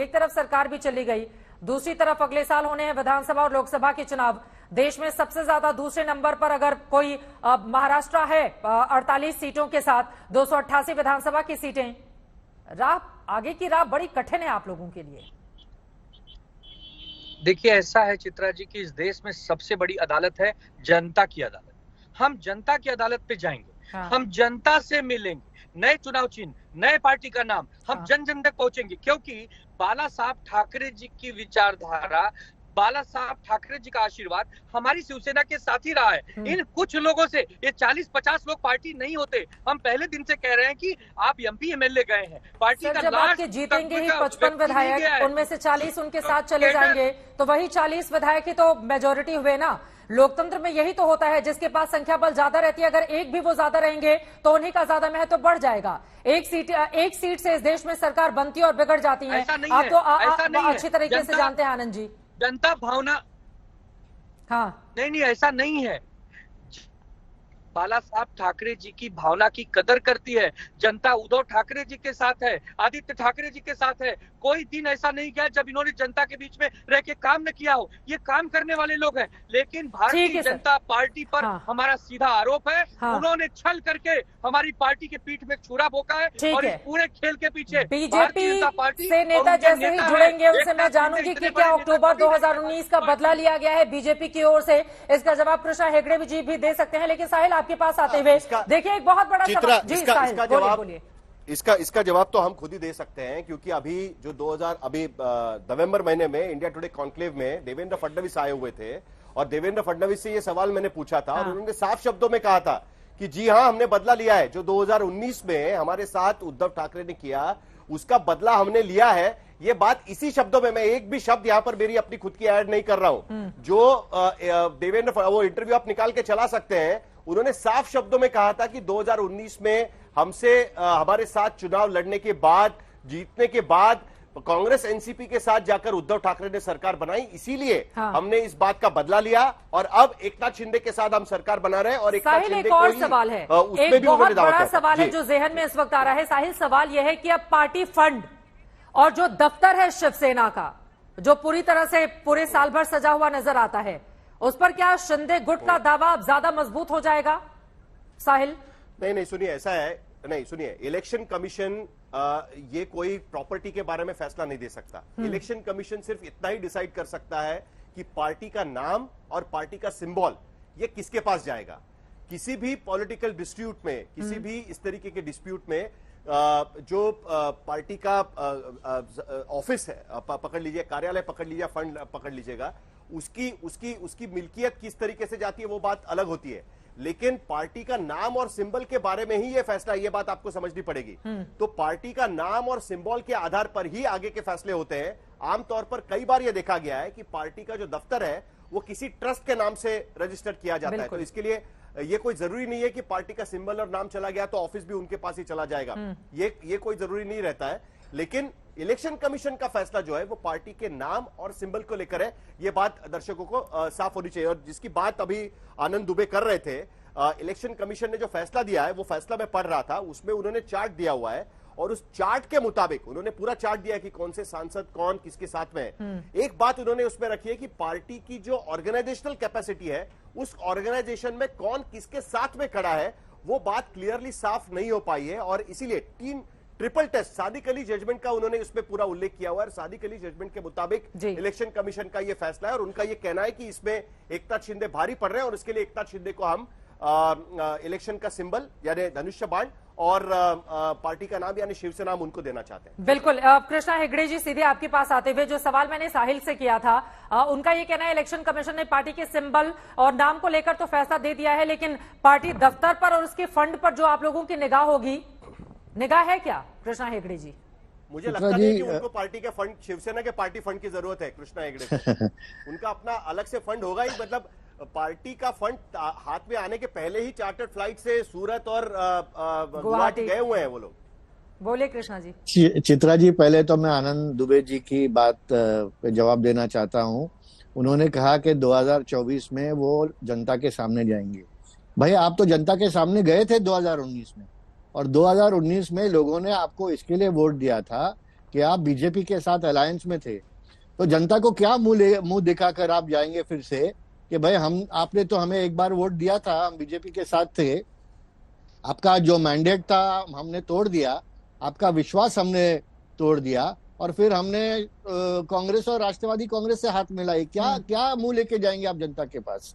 एक तरफ सरकार भी चली गई, दूसरी तरफ अगले साल होने हैं विधानसभा और लोकसभा के चुनाव। देश में सबसे ज्यादा दूसरे नंबर पर अगर कोई महाराष्ट्र है 48 सीटों के साथ 288 विधानसभा की सीटें। आगे की राह बड़ी कठिन है आप लोगों के लिए। देखिए, ऐसा है चित्रा जी कि इस देश में सबसे बड़ी अदालत है जनता की अदालत। हम जनता की अदालत पे जाएंगे, हाँ। हम जनता से मिलेंगे, नए चुनाव चिन्ह, नए पार्टी का नाम, हम जन जन तक पहुंचेंगे, क्योंकि बाला साहब ठाकरे जी की विचारधारा, बाला साहब ठाकरे जी का आशीर्वाद हमारी शिवसेना के साथ ही रहा है। इन कुछ लोगों से ये 40-50 लोग पार्टी नहीं होते। हम पहले दिन से कह रहे हैं कि आप एमपी एमएलए गए हैं, पार्टी का जब आपके जीतेंगे ही 55 विधायक, उनमें से 40 उनके साथ चले जाएंगे, तो वही 40 विधायक ही तो मेजोरिटी हुए ना। लोकतंत्र में यही तो होता है, जिसके पास संख्या बल ज्यादा रहती है, अगर एक भी वो ज्यादा रहेंगे तो उन्हीं का ज्यादा महत्व बढ़ जाएगा। एक सीट से इस देश में सरकार बनती है और बिगड़ जाती है। आप तो अच्छी तरीके से जानते हैं आनंद जी। जनता भावना, हाँ, नहीं ऐसा नहीं है। बाला साहब ठाकरे जी की भावना की कदर करती है। जनता उद्धव ठाकरे जी के साथ है, आदित्य ठाकरे जी के साथ है। कोई दिन ऐसा नहीं गया जब इन्होंने जनता के बीच में रह के काम न किया हो। ये काम करने वाले लोग हैं, लेकिन भारतीय जनता पार्टी पर हमारा सीधा आरोप है, उन्होंने छल करके हमारी पार्टी के पीठ में छुरा भोंका है। और इस पूरे खेल के पीछे बीजेपी से नेता जैसे ही जुड़ेंगे उनसे मैं जानूंगी कि क्या अक्टूबर 2019 का बदला लिया गया है बीजेपी की ओर से। इसका जवाब कृष्णा हेगड़े जी भी दे सकते हैं, लेकिन साहिल आपके पास आते हुए देखिए एक बहुत बड़ा सवाल। जी साहिल, बोलिए। इसका जवाब तो हम खुद ही दे सकते हैं, क्योंकि अभी जो नवंबर महीने में इंडिया टुडे कॉन्क्लेव में देवेंद्र फडणवीस आए हुए थे और देवेंद्र फडणवीस से ये सवाल मैंने पूछा था और उन्होंने साफ शब्दों में कहा था कि जी हां, हमने बदला लिया है। जो 2019 में हमारे साथ उद्धव ठाकरे ने किया उसका बदला हमने लिया है। ये बात इसी शब्दों में, मैं एक भी शब्द यहां पर मेरी अपनी खुद की ऐड नहीं कर रहा हूं। जो देवेंद्र वो इंटरव्यू आप निकाल के चला सकते हैं, उन्होंने साफ शब्दों में कहा था कि 2019 में हमसे हमारे साथ चुनाव लड़ने के बाद, जीतने के बाद कांग्रेस एनसीपी के साथ जाकर उद्धव ठाकरे ने सरकार बनाई, इसीलिए हमने इस बात का बदला लिया और अब एकनाथ शिंदे के साथ हम सरकार बना रहे हैं। और एकनाथ शिंदे एक और सवाल है, एक बहुत बड़ा सवाल है जो जहन में इस वक्त आ रहा है साहिल। सवाल यह है कि अब पार्टी फंड और जो दफ्तर है शिवसेना का, जो पूरी तरह से पूरे साल भर सजा हुआ नजर आता है, उस पर क्या शिंदे गुट का दावा अब ज्यादा मजबूत हो जाएगा साहिल? नहीं, सुनिए, ऐसा है, नहीं सुनिए, इलेक्शन कमीशन ये कोई प्रॉपर्टी के बारे में फैसला नहीं दे सकता। इलेक्शन कमीशन सिर्फ इतना ही डिसाइड कर सकता है कि पार्टी का नाम और पार्टी का सिंबल ये किसके पास जाएगा। किसी भी पॉलिटिकल डिस्प्यूट में, किसी भी इस तरीके के डिस्प्यूट में जो पार्टी का ऑफिस है पकड़ लीजिए, कार्यालय पकड़ लीजिए, फंड पकड़ लीजिएगा, उसकी मिल्कियत किस तरीके से जाती है वो बात अलग होती है, लेकिन पार्टी का नाम और सिंबल के बारे में ही ये फैसला, ये बात आपको समझनी पड़ेगी। तो पार्टी का नाम और सिंबल के आधार पर ही आगे के फैसले होते हैं। आमतौर पर कई बार यह देखा गया है कि पार्टी का जो दफ्तर है वो किसी ट्रस्ट के नाम से रजिस्टर किया जाता है, तो इसके लिए ये कोई जरूरी नहीं है कि पार्टी का सिंबल और नाम चला गया तो ऑफिस भी उनके पास ही चला जाएगा। ये कोई जरूरी नहीं रहता है, लेकिन इलेक्शन कमीशन का फैसला जो है वो पार्टी के नाम और सिंबल को लेकर है। ये बात दर्शकों को साफ होनी चाहिए। और जिसकी बात अभी आनंद दुबे कर रहे थे, इलेक्शन कमीशन ने जो फैसला दिया है वो फैसला मैं पढ़ रहा था, उसमें उन्होंने चार्ट दिया हुआ है और उस चार्ट के मुताबिक उन्होंने पूरा चार्ट दिया कि कौन से सांसद कौन किसके साथ में है। एक बात उन्होंने उसमें रखी है कि पार्टी की जो ऑर्गेनाइजेशनल कैपेसिटी है, उस ऑर्गेनाइजेशन में कौन किसके साथ में खड़ा है, वो बात क्लियरली साफ नहीं हो पाई है। और इसीलिए triple test Sadiq Ali judgement का उन्होंने उसमें पूरा उल्लेख किया हुआ है। सादिक अली जजमेंट के मुताबिक इलेक्शन कमीशन का यह फैसला है और उनका यह कहना है कि इसमें एकनाथ शिंदे भारी पड़ रहे हैं और इसके लिए एकनाथ शिंदे को हम इलेक्शन का सिंबल यानी धनुष्य बाण और पार्टी का नाम यानी शिवसेना नाम उनको देना चाहते हैं। बिल्कुल। कृष्णा हेगड़े जी, सीधे आपके पास आते हुए जो सवाल मैंने साहिल से किया था, उनका ये कहना है इलेक्शन कमीशन ने पार्टी के सिंबल और नाम को लेकर तो फैसला दे दिया है, लेकिन पार्टी दफ्तर पर और उसके फंड पर जो आप लोगों की निगाह होगी, निगाह है क्या कृष्णा हेगड़े जी? मुझे लगता नहीं कि उनको पार्टी के फंड, शिवसेना के पार्टी फंड की जरूरत है कृष्णा हेगड़े। उनका अपना अलग से फंड होगा ही, मतलब पार्टी का फंड हाथ में आने के पहले ही चार्टर्ड फ्लाइट से सूरत और गुवाहाटी गए हुए हैं वो लोग। बोले कृष्णा जी। चित्रा जी, पहले तो मैं आनंद दुबे जी की बात पे जवाब देना चाहता हूं। उन्होंने कहा कि 2024 में वो जनता के सामने जाएंगे। भाई, आप तो जनता के सामने गए थे 2019 में, और 2019 में लोगों ने आपको इसके लिए वोट दिया था कि आप बीजेपी के साथ अलायंस में थे, तो जनता को क्या मुंह दिखाकर आप जाएंगे फिर से कि भाई आपने तो हमें एक बार वोट दिया था, हम बीजेपी के साथ थे, आपका जो मैंडेट था हमने तोड़ दिया, आपका विश्वास हमने तोड़ दिया, और फिर हमने कांग्रेस और राष्ट्रवादी कांग्रेस से हाथ मिलाई। क्या मुंह लेके जाएंगे आप जनता के पास?